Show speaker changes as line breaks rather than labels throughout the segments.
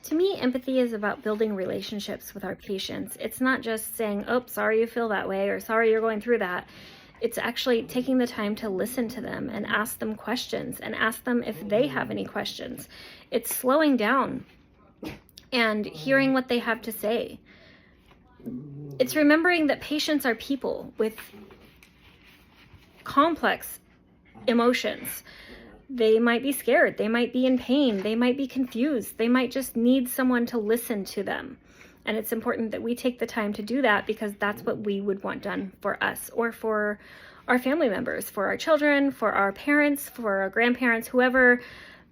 To me, empathy is about building relationships with our patients. It's not just saying, oh, sorry you feel that way, or sorry you're going through that. It's actually taking the time to listen to them and ask them questions and ask them if they have any questions. It's slowing down and hearing what they have to say. It's remembering that patients are people with complex emotions. They might be scared, they might be in pain, they might be confused, they might just need someone to listen to them. And it's important that we take the time to do that, because that's what we would want done for us or for our family members, for our children, for our parents, for our grandparents, whoever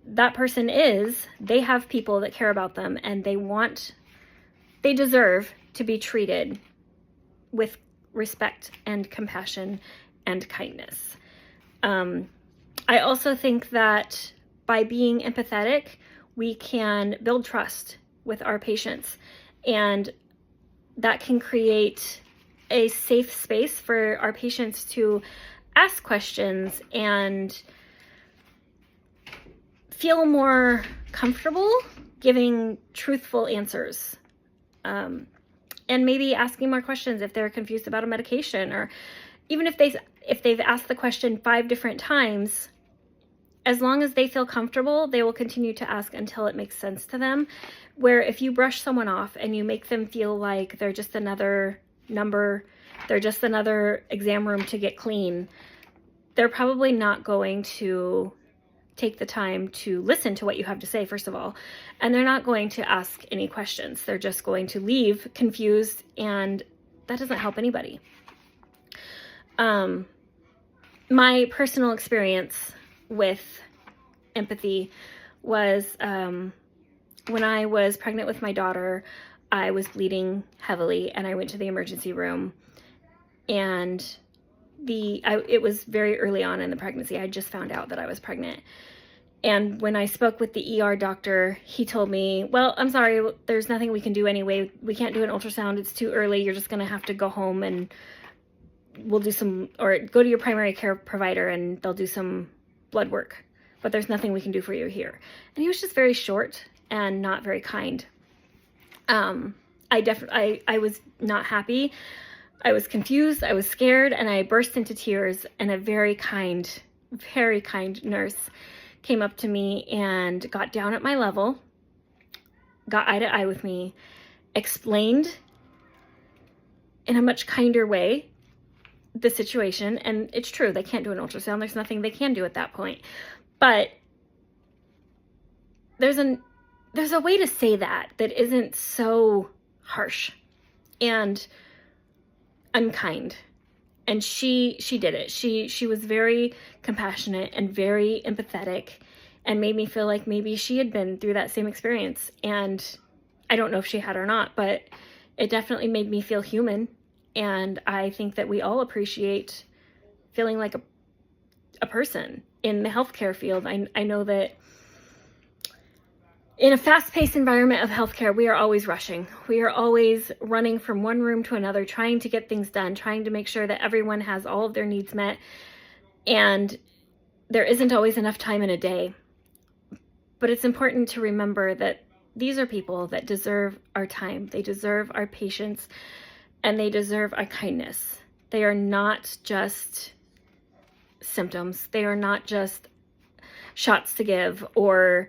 that person is. They have people that care about them, and they deserve to be treated with respect and compassion and kindness. I also think that by being empathetic, we can build trust with our patients, and that can create a safe space for our patients to ask questions and feel more comfortable giving truthful answers. And maybe asking more questions if they're confused about a medication, or even if they've asked the question 5 different times. As long as they feel comfortable, they will continue to ask until it makes sense to them. Where if you brush someone off and you make them feel like they're just another number, they're just another exam room to get clean, they're probably not going to take the time to listen to what you have to say, first of all. And they're not going to ask any questions. They're just going to leave confused, and that doesn't help anybody. My personal experience with empathy was when I was pregnant with my daughter. I was bleeding heavily, and I went to the emergency room, and it was very early on in the pregnancy. I just found out that I was pregnant. And when I spoke with the ER doctor, he told me, well, I'm sorry, there's nothing we can do anyway. We can't do an ultrasound. It's too early. You're just going to have to go home, and we'll do or go to your primary care provider, and they'll do some blood work, but there's nothing we can do for you here. And he was just very short and not very kind. I was not happy. I was confused. I was scared, and I burst into tears. And a very kind nurse came up to me and got down at my level, got eye to eye with me, explained in a much kinder way the situation. And it's true, they can't do an ultrasound. There's nothing they can do at that point. But there's a way to say that isn't so harsh and unkind. And she did it. She was very compassionate and very empathetic, and made me feel like maybe she had been through that same experience. And I don't know if she had or not, but it definitely made me feel human. And I think that we all appreciate feeling like a person in the healthcare field. I know that in a fast-paced environment of healthcare, we are always rushing. We are always running from one room to another, trying to get things done, trying to make sure that everyone has all of their needs met. And there isn't always enough time in a day. But it's important to remember that these are people that deserve our time. They deserve our patience, and they deserve our kindness. They are not just symptoms. They are not just shots to give or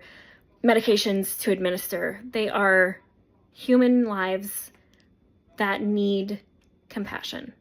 medications to administer. They are human lives that need compassion.